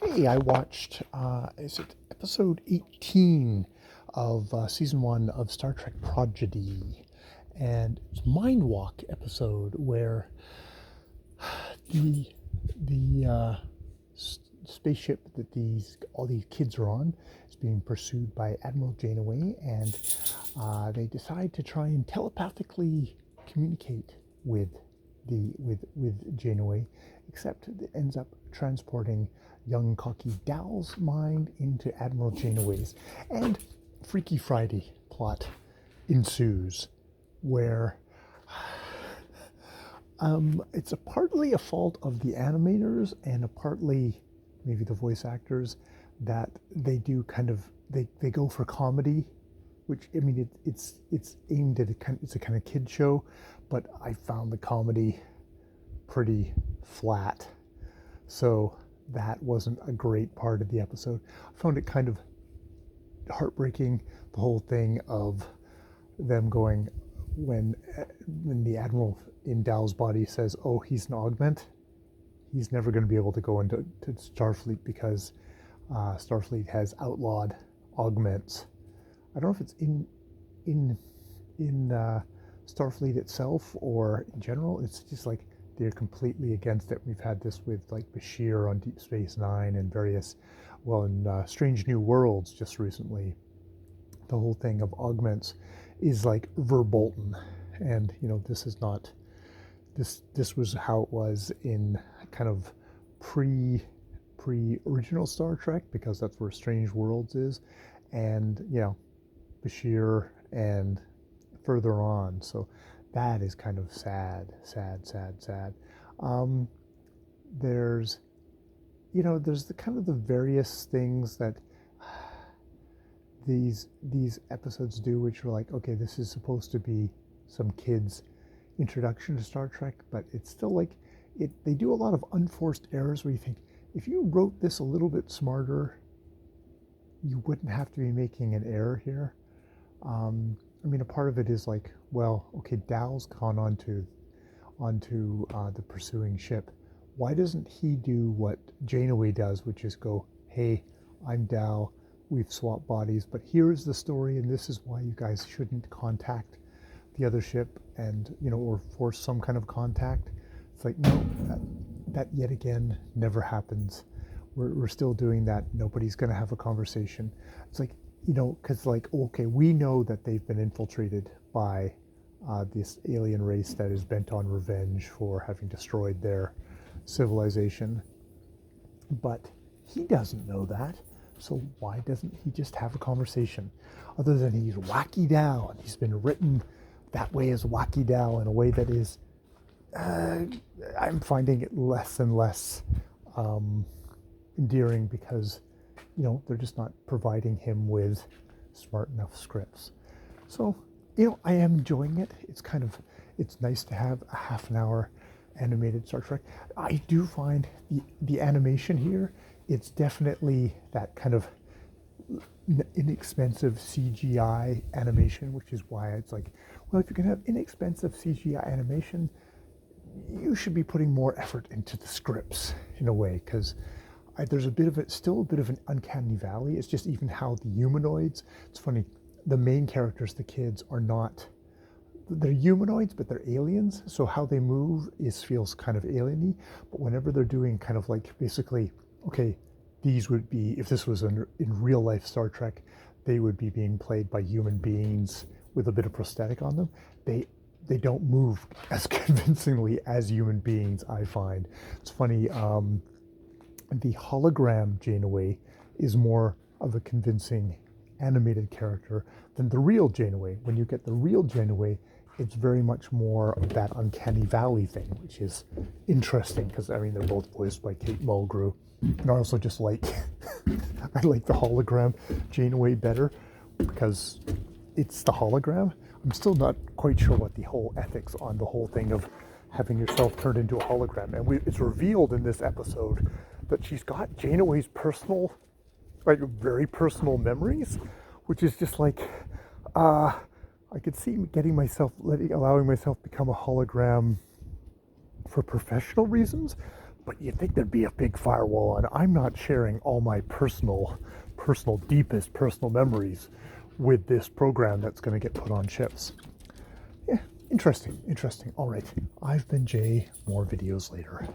Hey, I watched, is it episode 18 of season 1 of Star Trek Prdgy. And it's Mndwlk episode where the spaceship that all these kids are on is being pursued by Admiral Janeway, and they decide to try and telepathically communicate with Janeway, except it ends up transporting young cocky Dal's mind into Admiral Janeway's, and Freaky Friday plot ensues, where it's partly a fault of the animators and a partly maybe the voice actors that they do they go for comedy, which I mean it's aimed at it's a kind of kid show, but I found the comedy pretty flat, so that wasn't a great part of the episode. I found it kind of heartbreaking, the whole thing of them going when the admiral in Dal's body says, "Oh, he's an augment. He's never going to be able to go into Starfleet because Starfleet has outlawed augments." I don't know if it's in Starfleet itself or in general. It's just like they're completely against it. We've had this with like Bashir on Deep Space Nine and various, in Strange New Worlds just recently. The whole thing of augments is like verboten, and this is not. This was how it was in kind of pre original Star Trek, because that's where Strange Worlds is, and Bashir and further on. So that is kind of sad. There's there's the kind of the various things that these episodes do, which are like, okay, this is supposed to be some kids' introduction to Star Trek, but it's still like they do a lot of unforced errors where you think, if you wrote this a little bit smarter, you wouldn't have to be making an error here. I mean, a part of it is like, well, okay, Dal's gone onto the pursuing ship. Why doesn't he do what Janeway does, which is go, "Hey, I'm Dal. We've swapped bodies, but here is the story, and this is why you guys shouldn't contact the other ship, and or force some kind of contact." It's like, no, that yet again never happens. We're still doing that. Nobody's going to have a conversation. It's like, because like, okay, we know that they've been infiltrated by this alien race that is bent on revenge for having destroyed their civilization, but he doesn't know that. So why doesn't he just have a conversation? Other than he's Wacky Dal, and he's been written that way as Wacky Dal in a way that is, I'm finding it less and less endearing, because they're just not providing him with smart enough scripts. So I am enjoying it. It's nice to have a half an hour animated Star Trek. I do find the animation here, it's definitely that kind of inexpensive CGI animation, which is why it's like, well, if you can have inexpensive CGI animation, you should be putting more effort into the scripts in a way, because there's still a bit of an uncanny valley. It's just even how the humanoids, it's funny, the main characters, the kids, they're humanoids, but they're aliens, so how they move feels kind of alien-y. But whenever they're doing kind of like, basically, okay, these would be, if this was in real life Star Trek, they would be being played by human beings with a bit of prosthetic on them. They don't move as convincingly as human beings, I find. It's funny, the hologram Janeway is more of a convincing animated character than the real Janeway. When you get the real Janeway, it's very much more of that uncanny valley thing, which is interesting, because I mean, they're both voiced by Kate Mulgrew. And I also just like I like the hologram Janeway better because it's the hologram. I'm still not quite sure what the whole ethics on the whole thing of having yourself turned into a hologram. And it's revealed in this episode that she's got Janeway's personal, like very personal memories, which is just like, I could see allowing myself become a hologram for professional reasons, But you'd think there'd be a big firewall, and I'm not sharing all my deepest personal memories with this program that's going to get put on chips. Yeah, interesting. All right, I've been Jay. More videos later.